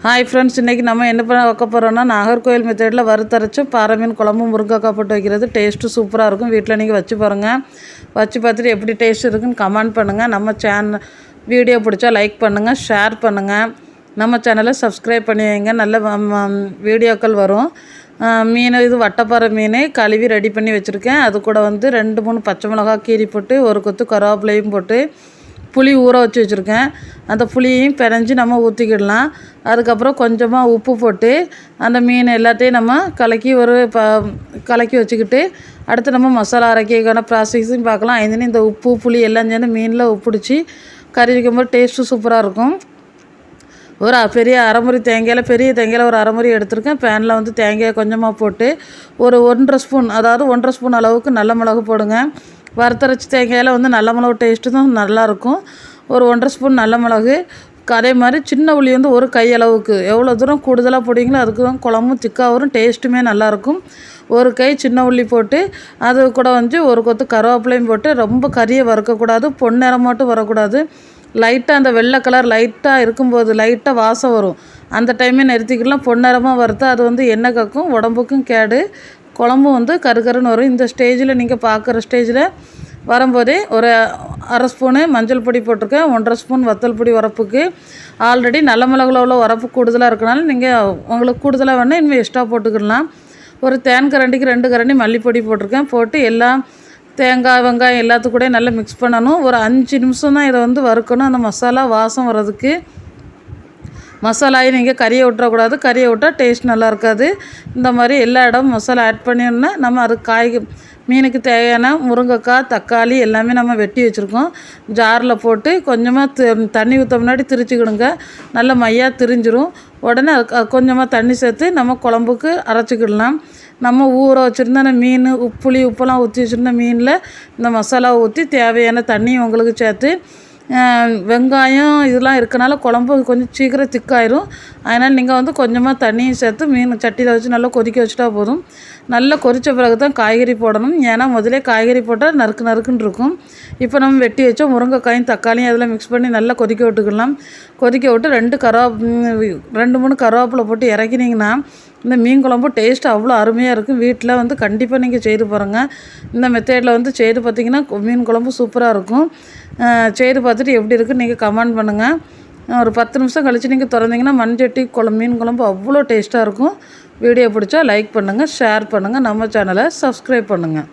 Hi friends, இன்றைக்கி நம்ம என்ன பண்ண வைக்க போகிறோன்னா நாகர்கோவில் மெத்தடில் வறுத்தரைச்சி பாறை மீன் குழம்பு முருங்கைக்காய் போட்டு வைக்கிறது டேஸ்ட்டு சூப்பராக இருக்கும். வீட்டில் நீங்கள் வச்சு பாருங்கள். வச்சு பார்த்துட்டு எப்படி டேஸ்ட் இருக்குன்னு கமெண்ட் பண்ணுங்கள். நம்ம சேனல் வீடியோ பிடிச்சா லைக் பண்ணுங்கள், ஷேர் பண்ணுங்கள். நம்ம சேனலை சப்ஸ்கிரைப் பண்ணி வைங்க. நல்ல வீடியோக்கள் வரும். மீன் இது வட்டப்பாறை மீன் கழுவி ரெடி பண்ணி வச்சுருக்கேன். அது கூட 2-3 பச்சை மிளகா கீரி போட்டு ஒரு கொத்து கருவேப்பிலையும் போட்டு புளி ஊற வச்சு வச்சுருக்கேன். அந்த புளியையும் பிணைஞ்சி நம்ம ஊற்றிக்கிடலாம். அதுக்கப்புறம் கொஞ்சமாக உப்பு போட்டு அந்த மீன் எல்லாத்தையும் நம்ம கலக்கி வச்சுக்கிட்டு அடுத்து நம்ம மசாலா அரைக்கிறதுக்கான ப்ராசஸையும் பார்க்கலாம். இதுன்னு இந்த உப்பு புளி எல்லாம் சேர்ந்து மீனில் உப்பிடிச்சி கறி வைக்கும்போது டேஸ்ட்டு சூப்பராக இருக்கும். ஒரு பெரிய அரைமுறி பெரிய தேங்காயில் ஒரு அரைமுறி எடுத்திருக்கேன். பேனில் தேங்காயை கொஞ்சமாக போட்டு ஒரு 1.5 ஸ்பூன், அதாவது 1.5 ஸ்பூன் அளவுக்கு நல்ல மிளகு போடுங்க. வறுத்தரைச்சி தேங்காயில் நல்ல மிளகு டேஸ்ட்டு தான் நல்லாயிருக்கும். ஒரு 1.5 ஸ்பூன் நல்ல மிளகு, அதே மாதிரி சின்ன உள்ளி ஒரு கையளவுக்கு, எவ்வளோ தூரம் கூடுதலாக போட்டிங்களோ அதுக்கு தான் குழம்பும் திக்காக வரும், டேஸ்ட்டுமே நல்லாயிருக்கும். ஒரு கை சின்ன உள்ளி போட்டு அது கூட ஒரு கொத்து கருவேப்பிலையும் போட்டு ரொம்ப கறியை வறுக்கக்கூடாது, பொன்னிறம் மட்டும் வரக்கூடாது. லைட்டாக அந்த வெள்ளை கலர் லைட்டாக இருக்கும்போது லைட்டாக வாசம் வரும். அந்த டைமே நிறுத்திக்கலாம். பொன்னிறமாக வறுத்து அது எண்ணெய் கக்கும், உடம்புக்கும் கேடு, குழம்பும் கருகருன்னு வரும். இந்த ஸ்டேஜில் நீங்கள் பார்க்குற ஸ்டேஜில் வரும்போதே ஒரு 1/2 ஸ்பூனு மஞ்சள் பொடி போட்டிருக்கேன். 1.5 ஸ்பூன் வத்தல் பொடி உரப்புக்கு. ஆல்ரெடி நல்ல மிளகுல உள்ள உரப்பு கூடுதலாக இருக்கனால நீங்கள் உங்களுக்கு கூடுதலாக வேணால் இனிமேல் எக்ஸ்ட்ரா போட்டுக்கிடலாம். ஒரு தேன் கரண்டிக்கு 2 கரண்டி மல்லிப்பொடி போட்டிருக்கேன். போட்டு எல்லாம் தேங்காய் வெங்காயம் எல்லாத்துக்கூட நல்லா மிக்ஸ் பண்ணணும். ஒரு 5 நிமிஷம் தான் இதை வறுக்கணும், அந்த மசாலா வாசம் வர்றதுக்கு. மசாலாயை நீங்கள் கறியை விட்டுறக்கூடாது, கறியை விட்டால் டேஸ்ட் நல்லா இருக்காது. இந்த மாதிரி எல்லா இடமும் மசாலா ஆட் பண்ணிடணுன்னா நம்ம அது மீனுக்கு தேவையான முருங்கைக்காய் தக்காளி எல்லாமே நம்ம வெட்டி வச்சுருக்கோம். ஜாரில் போட்டு கொஞ்சமாக தண்ணி ஊற்ற முன்னாடி திரிச்சிக்கிடுங்க. நல்ல மையாக திரிஞ்சிரும். உடனே கொஞ்சமாக தண்ணி சேர்த்து நம்ம குழம்புக்கு அரைச்சிக்கிடலாம். நம்ம ஊற வச்சுருந்த அந்த மீன் உப்பெல்லாம் ஊற்றி வச்சுருந்த மீனில் இந்த மசாலா ஊற்றி தேவையான தண்ணியும் உங்களுக்கு சேர்த்து வெங்காயம் இதெல்லாம் இருக்கனால குழம்பு கொஞ்சம் சீக்கிரம் திக்காயிரும். அதனால் நீங்கள் கொஞ்சமாக தண்ணியும் சேர்த்து மீன் சட்டியில் வச்சு நல்லா கொதிக்க வச்சுட்டா போதும். நல்லா கொதித்த பிறகு தான் காய்கறி போடணும். ஏன்னா முதலே காய்கறி போட்டால் நறுக்குன்னு இருக்கும். இப்போ நம்ம வெட்டி வச்ச முருங்கைக்காயும் தக்காளியும் அதில் மிக்ஸ் பண்ணி நல்லா கொதிக்க விட்டுக்கலாம். கொதிக்க விட்டு 2-3 கருவேப்பிலை போட்டு இறக்கினீங்கன்னா இந்த மீன் குழம்பு டேஸ்ட் அவ்வளோ அருமையாக இருக்கும். வீட்டில் கண்டிப்பாக நீங்கள் செய்து பாருங்கள். இந்த மெத்தேடில் செய்து பார்த்திங்கன்னா மீன் குழம்பு சூப்பராக இருக்கும். செய்து பார்த்துட்டு எப்படி இருக்குன்னு நீங்கள் கமெண்ட் பண்ணுங்கள். ஒரு 10 நிமிஷம் கழித்து நீங்கள் திறந்தீங்கன்னா மண்சட்டி மீன் குழம்பு அவ்வளோ டேஸ்ட்டாக இருக்கும். வீடியோ பிடிச்சா லைக் பண்ணுங்கள், ஷேர் பண்ணுங்கள், நம்ம சேனலை சப்ஸ்கிரைப் பண்ணுங்கள்.